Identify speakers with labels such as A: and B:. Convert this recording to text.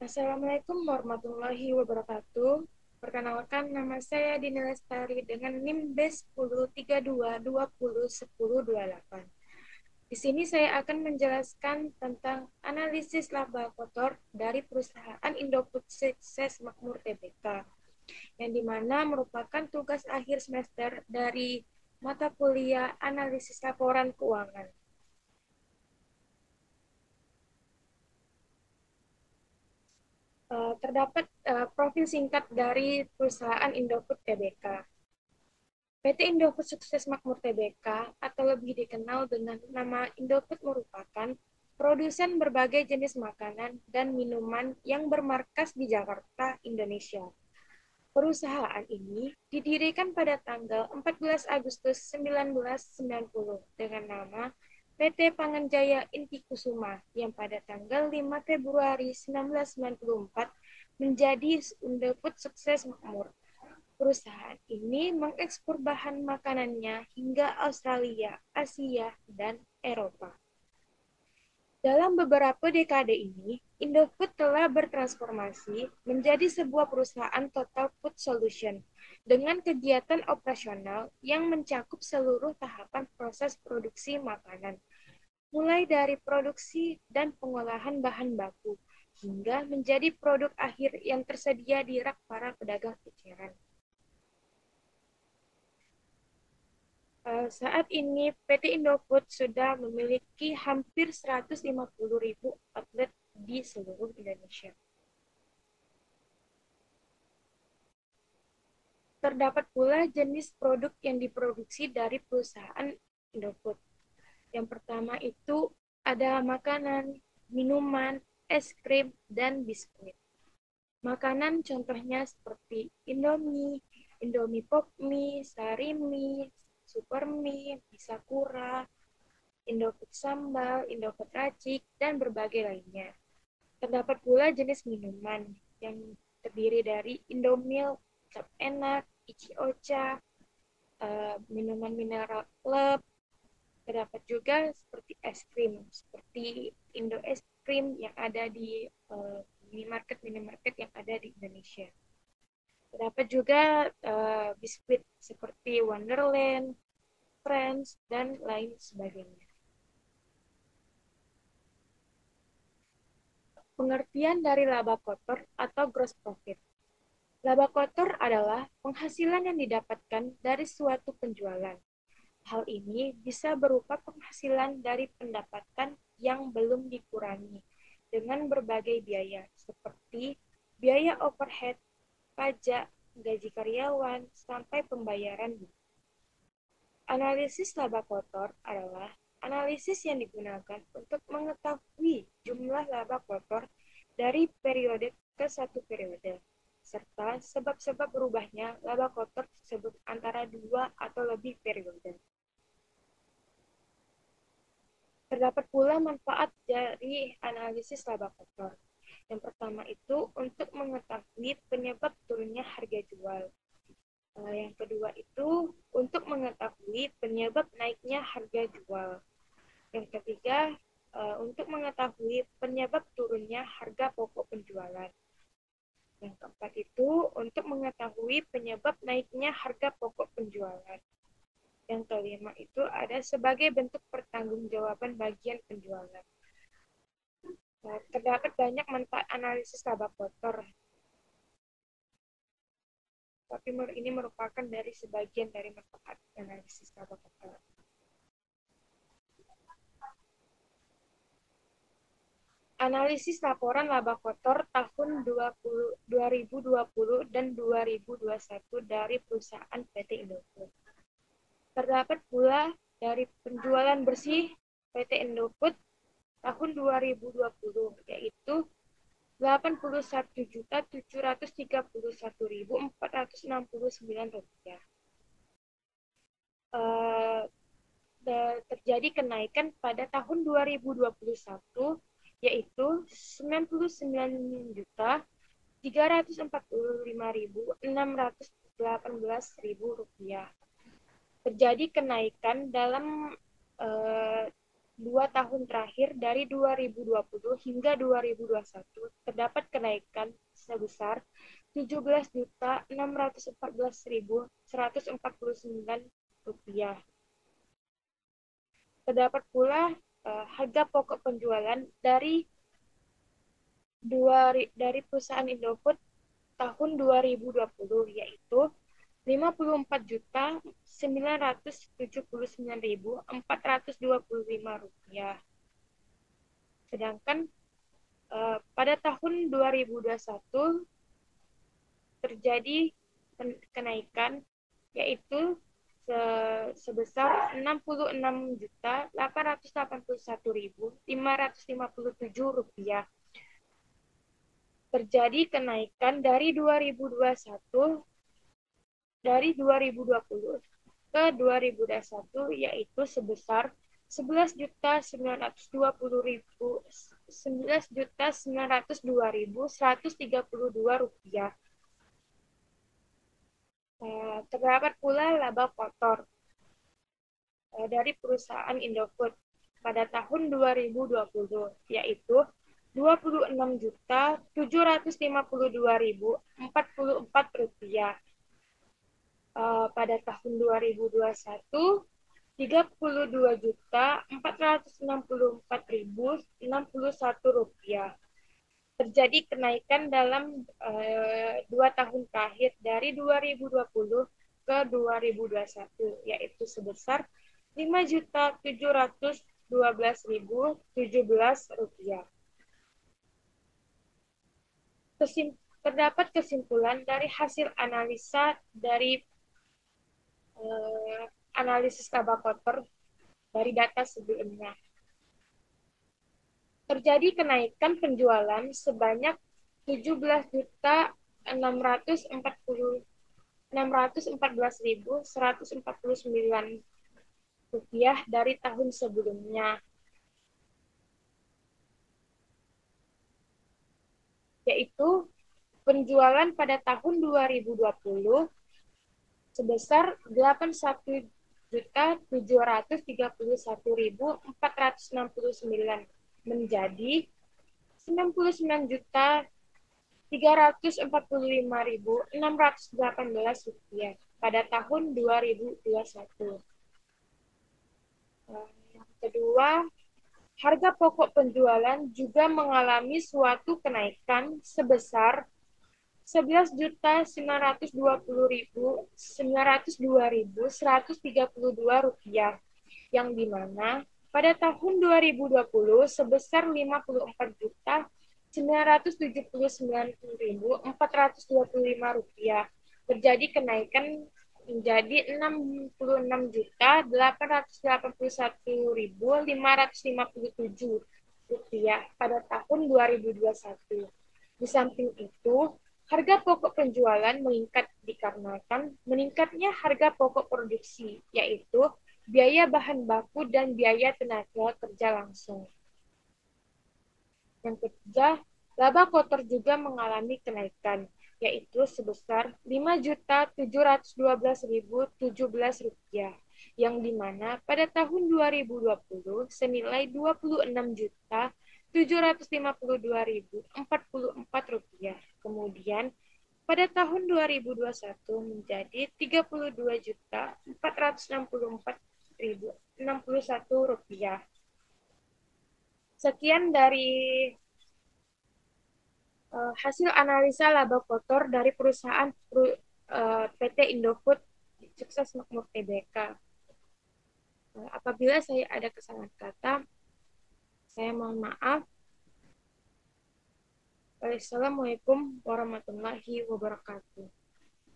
A: Assalamualaikum warahmatullahi wabarakatuh. Perkenalkan, nama saya Dini Lestari dengan NIM B1032201028. Di sini saya akan menjelaskan tentang analisis laba kotor dari perusahaan Indofood Sukses Makmur Tbk, yang dimana merupakan tugas akhir semester dari mata kuliah analisis laporan keuangan. Terdapat profil singkat dari perusahaan Indofood Tbk. PT Indofood Sukses Makmur Tbk atau lebih dikenal dengan nama Indofood merupakan produsen berbagai jenis makanan dan minuman yang bermarkas di Jakarta, Indonesia. Perusahaan ini didirikan pada tanggal 14 Agustus 1990 dengan nama PT Panganjaya Inti Kusuma yang pada tanggal 5 Februari 1994 menjadi Indofood Sukses Makmur. Perusahaan ini mengekspor bahan makanannya hingga Australia, Asia, dan Eropa. Dalam beberapa dekade ini, Indofood telah bertransformasi menjadi sebuah perusahaan total food solution dengan kegiatan operasional yang mencakup seluruh tahapan proses produksi makanan, mulai dari produksi dan pengolahan bahan baku, hingga menjadi produk akhir yang tersedia di rak para pedagang eceran. Saat ini PT Indofood sudah memiliki hampir 150.000 outlet di seluruh Indonesia. Terdapat pula jenis produk yang diproduksi dari perusahaan Indofood. Yang pertama itu ada makanan, minuman, es krim, dan biskuit. Makanan contohnya seperti Indomie, Indomie Pop Mie, Sari Mie, Super Mie, Bisakura, Indofood Sambal, Indofood Racik, dan berbagai lainnya. Terdapat pula jenis minuman yang terdiri dari Indomilk, Cap Enak, Ichi Ocha, minuman mineral Club. Terdapat juga seperti es krim, seperti Indo Es Krim yang ada di minimarket yang ada di Indonesia. Terdapat juga biskuit seperti Wonderland, Friends, dan lain sebagainya. Pengertian dari laba kotor atau gross profit. Laba kotor adalah penghasilan yang didapatkan dari suatu penjualan. Hal ini bisa berupa penghasilan dari pendapatan yang belum dikurangi dengan berbagai biaya seperti biaya overhead, pajak, gaji karyawan, sampai pembayaran bunga. Analisis laba kotor adalah analisis yang digunakan untuk mengetahui jumlah laba kotor dari periode ke satu periode, serta sebab-sebab berubahnya laba kotor tersebut antara dua atau lebih periode. Terdapat pula manfaat dari analisis laba kotor. Yang pertama itu untuk mengetahui penyebab turunnya harga jual. Yang kedua itu untuk mengetahui penyebab naiknya harga jual. Yang ketiga, untuk mengetahui penyebab turunnya harga pokok penjualan. Yang keempat itu untuk mengetahui penyebab naiknya harga pokok penjualan. Yang kelima itu ada sebagai bentuk pertanggungjawaban bagian penjualan. Terdapat banyak manfaat analisis laba kotor, tapi ini merupakan dari sebagian dari manfaat analisis laba kotor. Analisis laporan laba kotor tahun 2020 dan 2021 dari perusahaan PT Indofood. Terdapat pula dari penjualan bersih PT Indofood tahun 2020, yaitu Rp81.731.469. Terjadi kenaikan pada tahun 2021, yaitu Rp99.345.618. Terjadi kenaikan dalam tahun terakhir dari 2020 hingga 2021 terdapat kenaikan sebesar 17.614.149 rupiah. Terdapat pula harga pokok penjualan dari perusahaan Indofood tahun 2020 yaitu 54.979.425 rupiah. Sedangkan pada tahun 2021 terjadi kenaikan yaitu sebesar 66.881.557 rupiah. Terjadi kenaikan dari 2021 dari 2020 ke 2021 yaitu sebesar 11.902.132 rupiah. Terdapat pula laba kotor dari perusahaan Indofood pada tahun 2020 yaitu 26.752.044 rupiah. Pada tahun 2021 32.464.061 rupiah. Terjadi kenaikan dalam 2 tahun terakhir dari 2020 ke 2021 yaitu sebesar 5.712.017 rupiah. Terdapat kesimpulan dari hasil analisa dari analisis laba kotor dari data sebelumnya. Terjadi kenaikan penjualan sebanyak 17.614.149 rupiah dari tahun sebelumnya, yaitu penjualan pada tahun 2020 sebesar 81.731.469 menjadi 99.345.618 rupiah pada tahun 2021. Yang kedua, harga pokok penjualan juga mengalami suatu kenaikan sebesar 11.922.132 rupiah, yang dimana pada tahun 2020 sebesar 54.979.425 rupiah. Terjadi kenaikan menjadi 66.881.557 rupiah pada tahun 2021. Di samping itu, harga pokok penjualan meningkat dikarenakan meningkatnya harga pokok produksi, yaitu biaya bahan baku dan biaya tenaga kerja langsung. Yang ketiga, laba kotor juga mengalami kenaikan, yaitu sebesar 5.712.017 rupiah, yang dimana pada tahun 2020 senilai 26.752.044 rupiah. Kemudian pada tahun 2021 menjadi 32.464.061 rupiah. Sekian dari hasil analisa laba kotor dari perusahaan PT Indofood Sukses Makmur Tbk. Apabila saya ada kesalahan kata, saya mohon maaf. Wassalamualaikum warahmatullahi wabarakatuh.